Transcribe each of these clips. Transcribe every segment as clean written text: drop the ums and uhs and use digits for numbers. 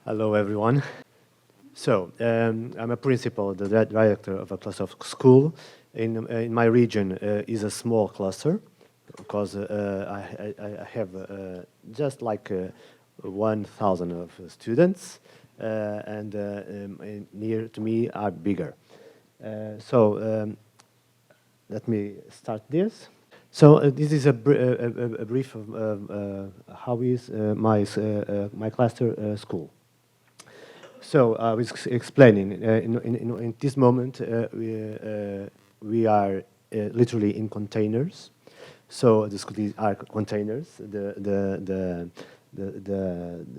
Hello, everyone. So, I'm a principal, the director of a cluster of school. In my region is a small cluster because I have just like 1,000 of students, and near to me are bigger. So let me start this. So this is a brief of how is my cluster school. So I was explaining, in this moment, we are literally in containers. So the schools are containers. The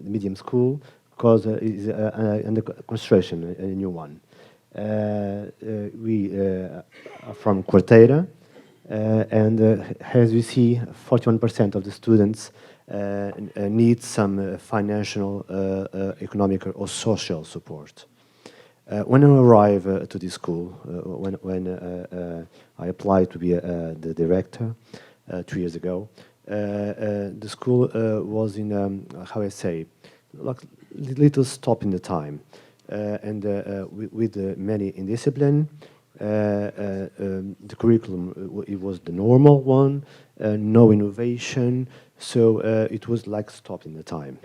medium school, because is under construction, a new one. We are from Quarteira, and as we see, 41% of the students need some financial, economic, or social support. When I arrived to this school, when I applied to be the director 2 years ago, the school was in, how I say, like little stop in the time, and with many indiscipline. The curriculum, it was the normal one, no innovation, so it was like stopping the time.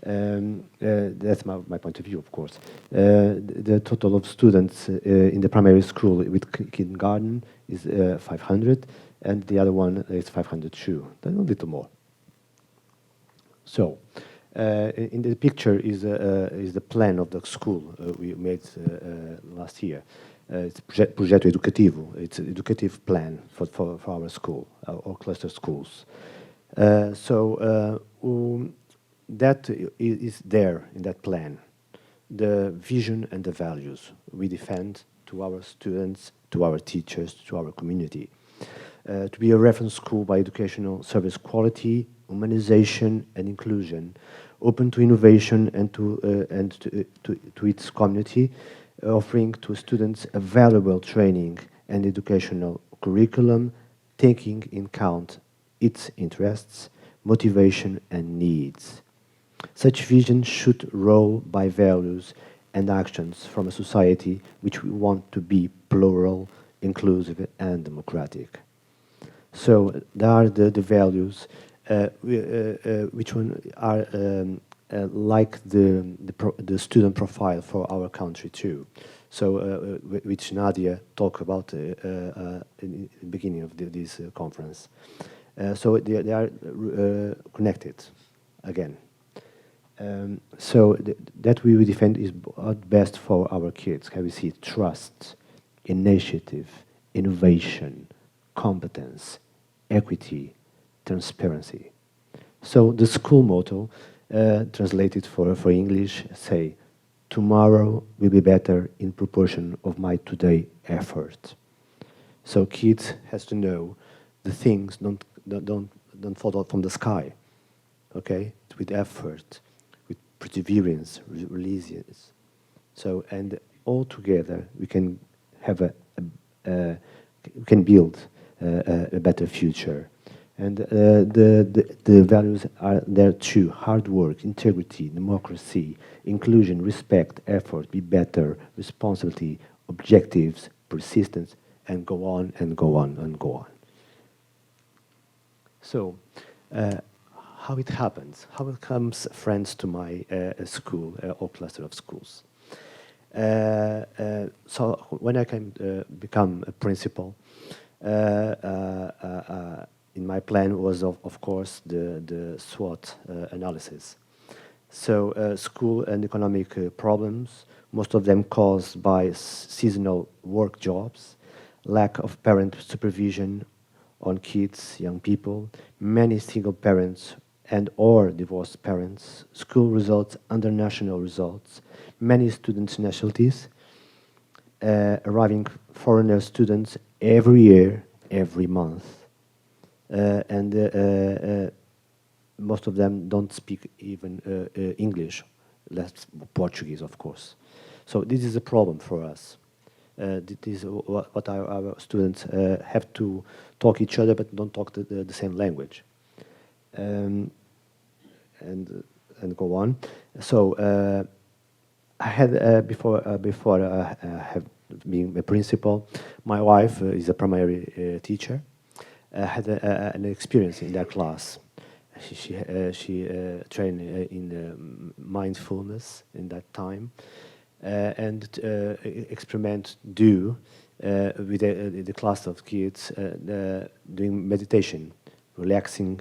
That's my point of view, of course. The total of students in the primary school with kindergarten is 500, and the other one is 502, a little more. So, in the picture is the plan of the school we made last year. It's projeto educativo. It's an educative plan for our school, our cluster schools. That is there in that plan, the vision and the values we defend to our students, to our teachers, to our community. To be a reference school by educational service quality, humanization, and inclusion, open to innovation and to its community, offering to students a valuable training and educational curriculum, taking in account its interests, motivation, and needs. Such vision should roll by values and actions from a society which we want to be plural, inclusive, and democratic. So there are the values, which one are like the student profile for our country too. So which Nadia talked about in the beginning of this conference. So they are connected again. So that we will defend is best for our kids. How we see trust, initiative, innovation, competence, equity, transparency. So the school motto, translated for English, say, tomorrow will be better in proportion of my today effort. So kids has to know the things don't fall out from the sky, okay? With effort, with perseverance, resilience. So, and all together we can have we can build a better future. And the values are there too: hard work, integrity, democracy, inclusion, respect, effort, be better, responsibility, objectives, persistence, and go on and go on and go on. So, how it happens? How it comes friends to my school or cluster of schools? So when I can become a principal, in my plan was of course the SWOT analysis. So school and economic problems, most of them caused by seasonal work jobs, lack of parent supervision on kids, young people, many single parents and or divorced parents, school results under national results, many students' nationalities, arriving foreigner students every year, every month. And most of them don't speak even English, less Portuguese, of course. So this is a problem for us. This is what our students have to talk each other, but don't talk the same language. Um, and go on. So I had before have being a principal, my wife is a primary teacher. Had an experience in that class. She trained in mindfulness in that time, and experiment do with the class of kids doing meditation, relaxing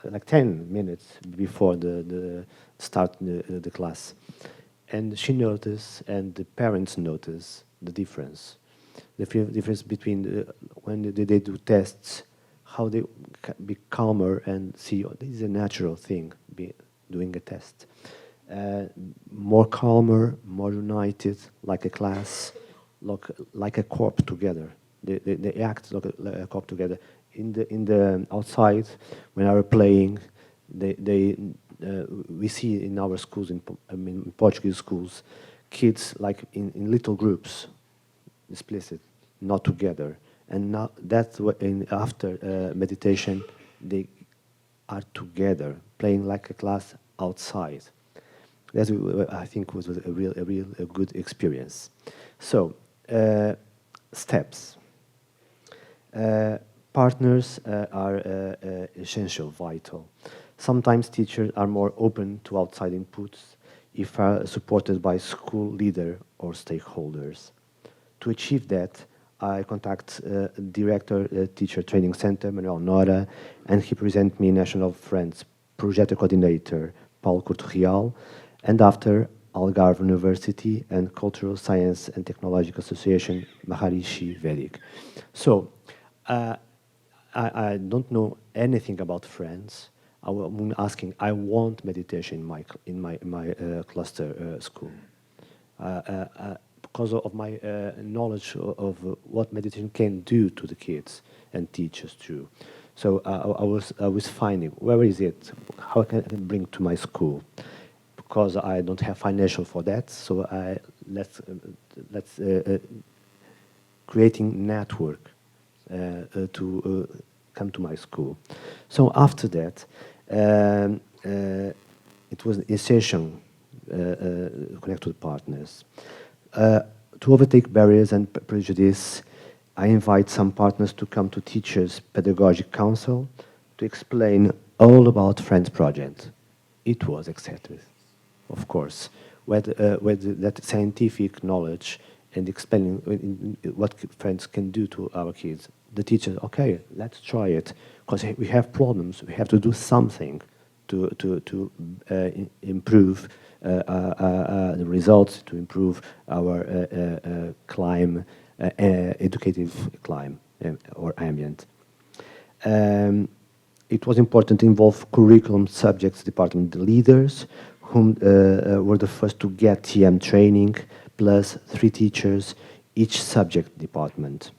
like 10 minutes before the start the class. And she noticed, and the parents notice the difference. The difference between when they do tests, how they be calmer and see, oh, this is a natural thing, doing a test. More calmer, more united, like a class, like a corp together. They act like a corp together. In the outside, when they are playing, we see in our schools, in Portuguese schools, kids like in little groups, explicit, not together. And now that's what after meditation, they are together, playing like a class outside. That I think was a real good experience. So steps. Partners are essential, vital. Sometimes teachers are more open to outside inputs if are supported by school leader or stakeholders. To achieve that, I contact director teacher training center Manuel Nora, and he present me National Friends project coordinator Paulo Couto Real, and after Algarve University and Cultural Science and Technological Association Maharishi Vedic. So I don't know anything about friends. I'm asking. I want meditation in my cluster school. Because of my knowledge of what meditation can do to the kids and teachers too. So I was finding where is it? How can I bring to my school? Because I don't have financial for that. So let's creating network to come to my school. So after that, it was essential connect with partners. To overtake barriers and prejudice, I invite some partners to come to Teachers Pedagogic Council to explain all about Friends Project. It was accepted, of course, with that scientific knowledge and explaining what Friends can do to our kids. The teachers, okay, let's try it, because we have problems. We have to do something to improve the results, to improve our educative climate or ambient. It was important to involve curriculum subjects department leaders, whom were the first to get TM training, plus 3 teachers, each subject department.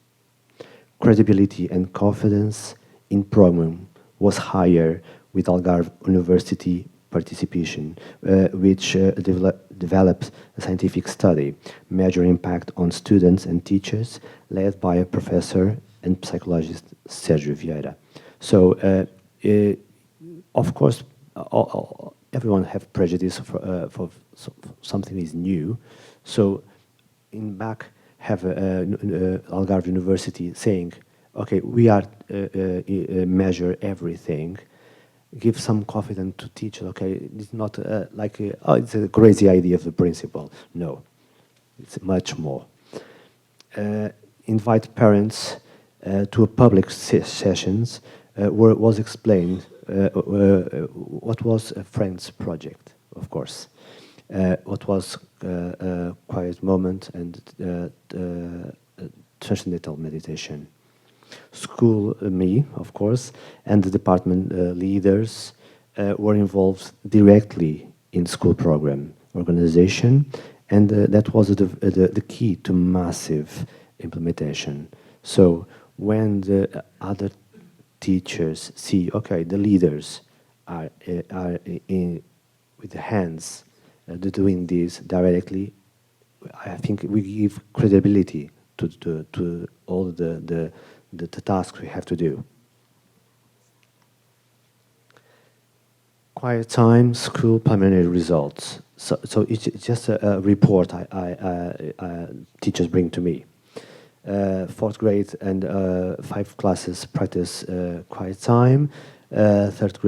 Credibility and confidence in program was higher with Algarve University participation, which developed a scientific study measuring impact on students and teachers, led by a professor and psychologist, Sergio Vieira. So, of course, everyone have prejudice for something is new. So, in back, have Algarve University saying, okay, we are measure everything, give some confidence to teachers. Okay, it's not like oh, it's a crazy idea of the principal. No, it's much more. Invite parents to a public sessions where it was explained what was a Friends project, of course. What was a quiet moment and transcendental meditation. School, me, of course, and the department leaders were involved directly in school program organization, and that was the key to massive implementation. So when the other teachers see, okay, the leaders are in, with the hands doing this directly, I think we give credibility to all the tasks we have to do. Quiet time, school preliminary results. So it's just a report teachers bring to me. Fourth grade and 5 classes practice quiet time. In the third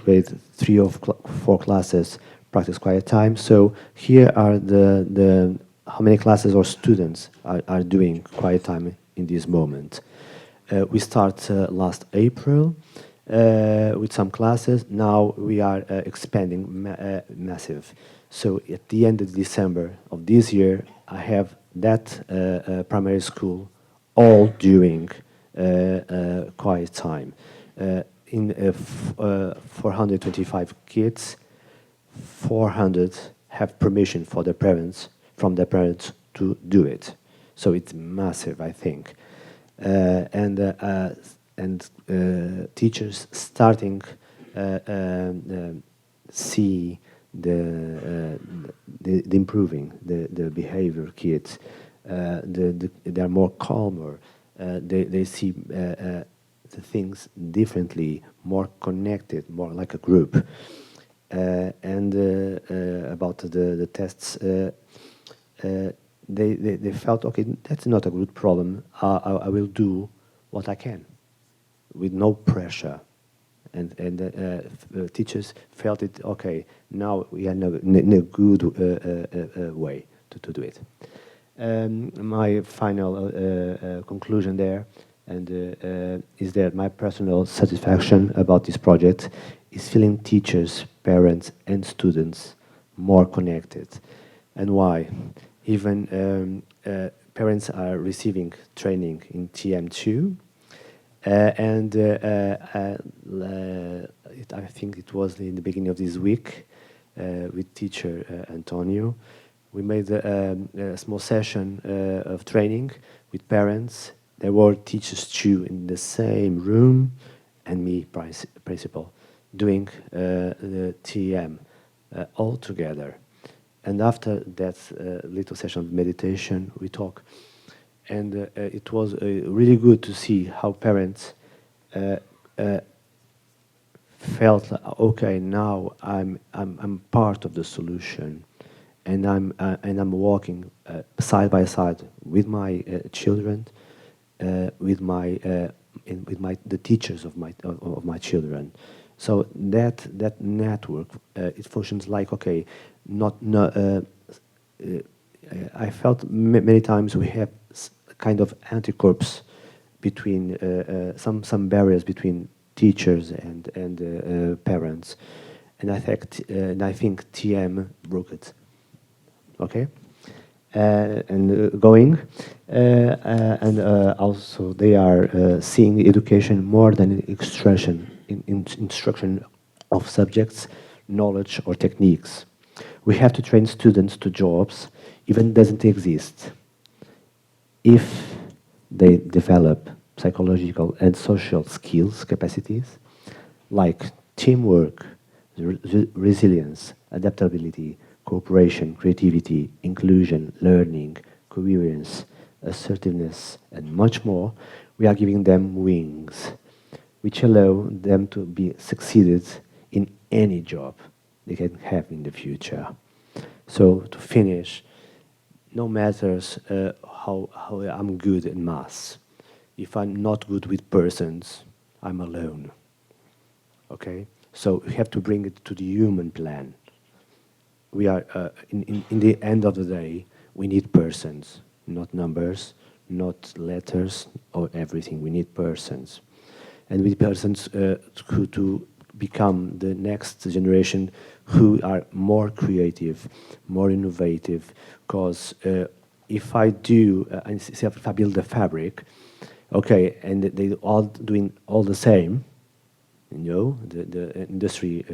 grade, 3 or 4 classes practice quiet time. So here are the how many classes or students are doing quiet time in this moment. We start last April with some classes. Now we are expanding massive. So at the end of December of this year, I have that primary school all during quiet time. In 425 kids, 400 have permission for their parents, from their parents to do it. So it's massive, I think. And teachers starting see the improving the behavior kids. They are more calmer. They see the things differently, more connected, more like a group. And about the tests, they felt, okay, that's not a good problem. I will do what I can, with no pressure. And teachers felt it, okay, now we are in a good way to do it. My final conclusion there is that my personal satisfaction about this project is feeling teachers, parents, and students more connected. And why? Even parents are receiving training in TM2, I think it was in the beginning of this week with teacher Antonio. We made a small session of training with parents. There were teachers too in the same room, and me, principal, doing the TM all together. And after that little session of meditation, we talk. And it was really good to see how parents felt, okay, now I'm part of the solution, and I'm walking side by side with my children, with the teachers of my children. So that network, it functions like, okay, I felt many times we have kind of anticorps between some barriers between teachers and parents, and I think TM broke it. Okay, also they are seeing education more than instruction of subjects, knowledge or techniques. We have to train students to jobs even doesn't exist if they develop psychological and social skills, capacities, like teamwork, resilience, adaptability, cooperation, creativity, inclusion, learning, coherence, assertiveness, and much more. We are giving them wings, which allow them to be succeeded in any job they can have in the future. So to finish, no matters how I'm good in maths. If I'm not good with persons, I'm alone. Okay? So we have to bring it to the human plan. We are, in the end of the day, we need persons, not numbers, not letters or everything. We need persons. And we need persons to become the next generation who are more creative, more innovative. Because if I build a fabric, okay, and they all doing all the same, the industry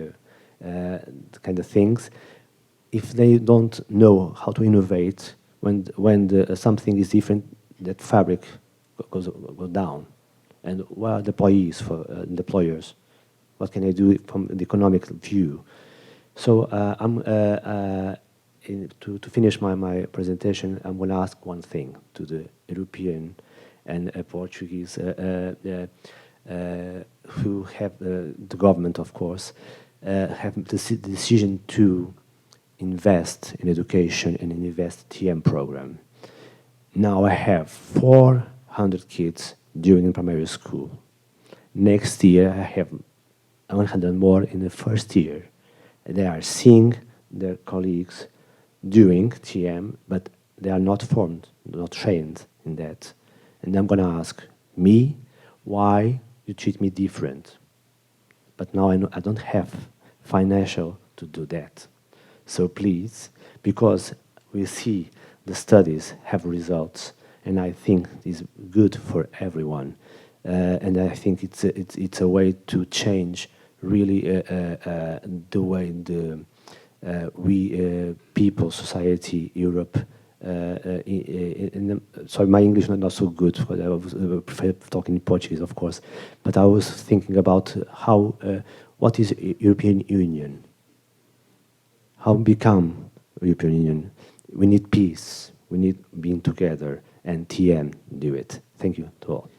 kind of things. If they don't know how to innovate, when something is different, that fabric goes down. And what are the employees for employers? What can I do from the economic view? So to finish my presentation, I'm going to ask one thing to the European and Portuguese who have the government, of course, have the decision to invest in education and invest TM program. Now I have 400 kids during primary school. Next year I have 100 more in the first year. They are seeing their colleagues doing TM, but they are not formed, not trained in that. And I'm going to ask me why you treat me different. But now I know I don't have financial to do that. So please, because we see the studies have results, and I think it's good for everyone. And I think it's a way to change really the way we people, society, Europe. Sorry, my English is not so good. I prefer talking in Portuguese, of course. But I was thinking about how what is European Union? How become European Union? We need peace. We need being together, and TM do it. Thank you to all.